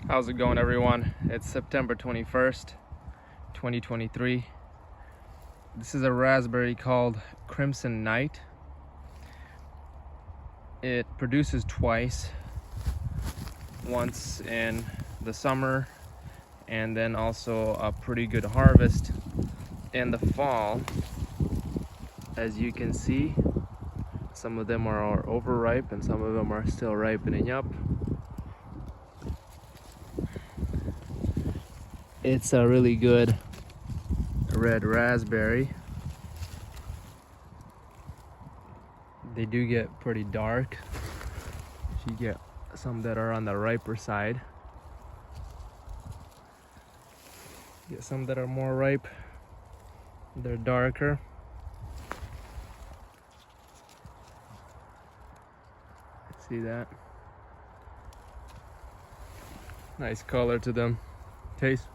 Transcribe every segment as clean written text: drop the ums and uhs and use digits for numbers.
How's it going, everyone? It's September 21st, 2023. This is a raspberry called Crimson Night. It produces twice, once in the summer and then also a pretty good harvest in the fall. As you can see, some of them are overripe and some of them are still ripening up. It's a really good red raspberry. They do get pretty dark. You get some that are on the riper side. Get some that are more ripe. They're darker. See that? Nice color to them. Tastes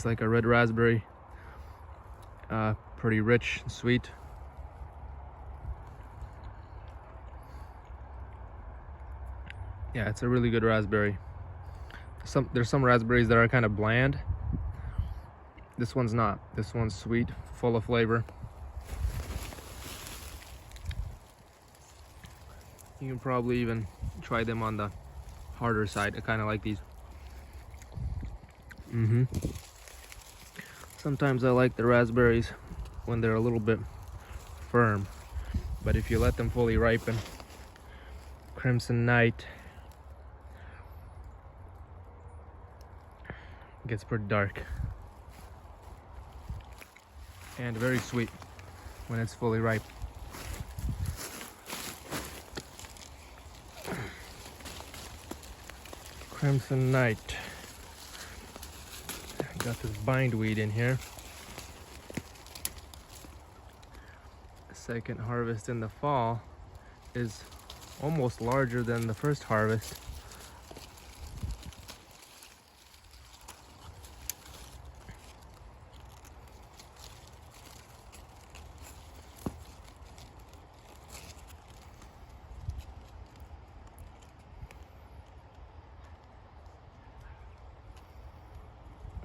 like a red raspberry. Pretty rich and sweet. Yeah, it's a really good raspberry. There's some raspberries that are kind of bland. This one's not. This one's sweet, full of flavor. You can probably even try them on the harder side. I kind of like these. Sometimes I like the raspberries when they're a little bit firm, but if you let them fully ripen, Crimson Night gets pretty dark and very sweet when it's fully ripe. Crimson Night. Got this bindweed in here. The second harvest in the fall is almost larger than the first harvest.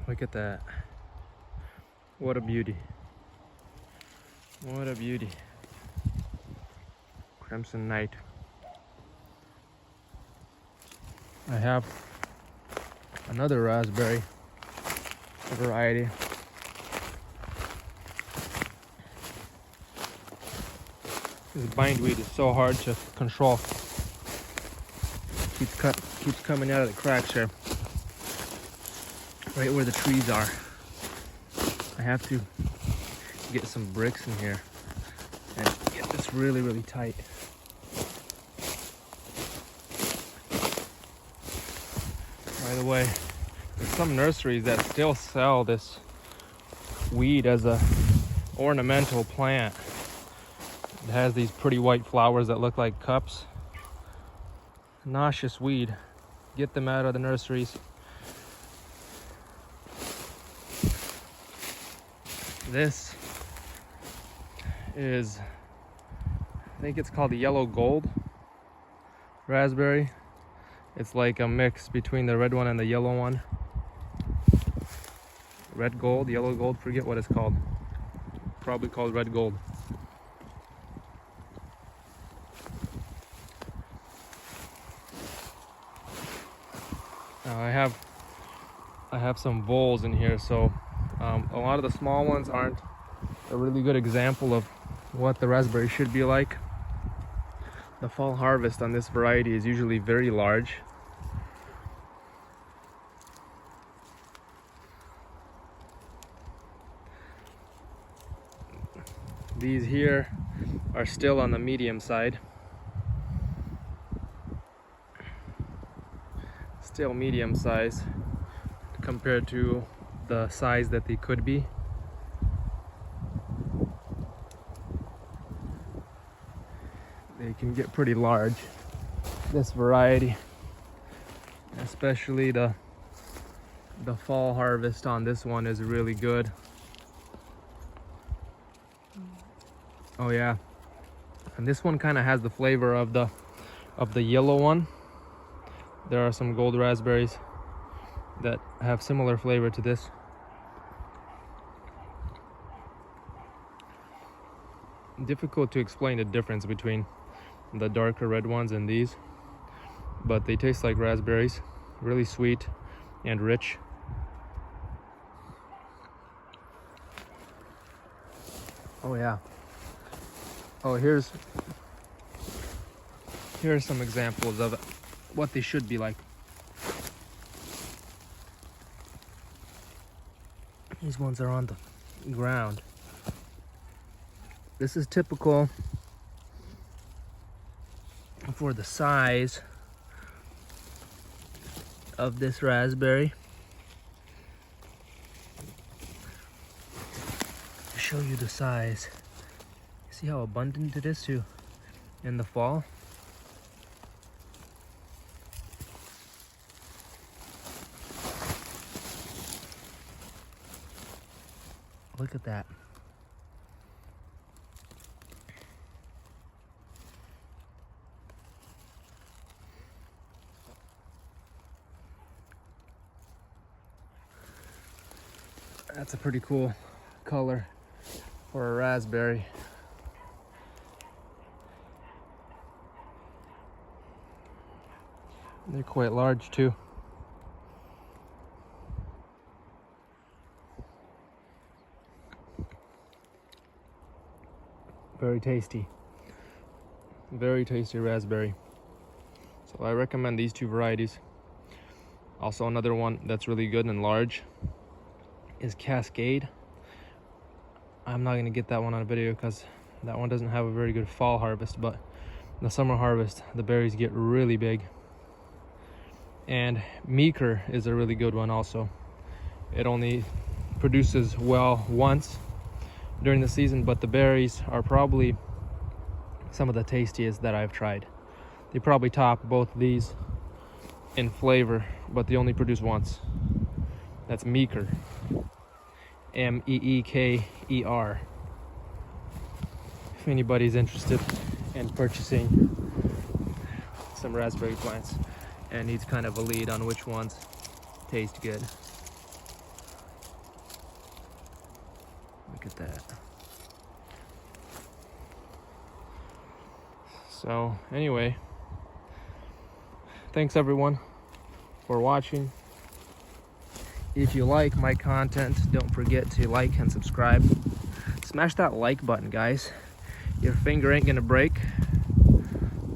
Look at that. What a beauty. What a beauty. Crimson Night. I have another raspberry variety. This bindweed is so hard to control. Keeps coming out of the cracks here. Right where the trees are. I have to get some bricks in here and get this really, really tight. By the way, there's some nurseries that still sell this weed as a ornamental plant. It has these pretty white flowers that look like cups. Nauseous weed. Get them out of the nurseries. This is, I think it's called the yellow gold raspberry. It's like a mix between the red one and the yellow one. Red gold, yellow gold, forget what it's called. Probably called red gold. I have some voles in here, so a lot of the small ones aren't a really good example of what the raspberry should be like. The fall harvest on this variety is usually very large. These here are still on the medium side. Still medium size compared to the size that they could be. They can get pretty large, this variety, especially the fall harvest on this one is really good. Oh yeah, and this one kind of has the flavor of the yellow one. There are some gold raspberries that have similar flavor to this. Difficult to explain the difference between the darker red ones and these, but they taste like raspberries, really sweet and rich. Oh yeah. Oh, here are some examples of what they should be like. These ones are on the ground. This is typical for the size of this raspberry. To show you the size, see how abundant it is too in the fall. Look at that. That's a pretty cool color for a raspberry. They're quite large too. Very tasty. Very tasty raspberry. So I recommend these two varieties. Also another one that's really good and large is Cascade. I'm not gonna get that one on a video because that one doesn't have a very good fall harvest, but the summer harvest, the berries get really big. And Meeker is a really good one also. It only produces well once during the season, but the berries are probably some of the tastiest that I've tried. They probably top both these in flavor, but they only produce once. That's Meeker. Meeker. If anybody's interested in purchasing some raspberry plants and needs kind of a lead on which ones taste good. Look at that. So anyway, thanks everyone for watching. If you like my content, don't forget to like and subscribe. Smash that like button, guys. Your finger ain't gonna break.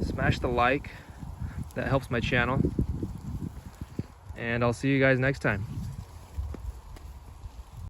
Smash the like. That helps my channel. And I'll see you guys next time.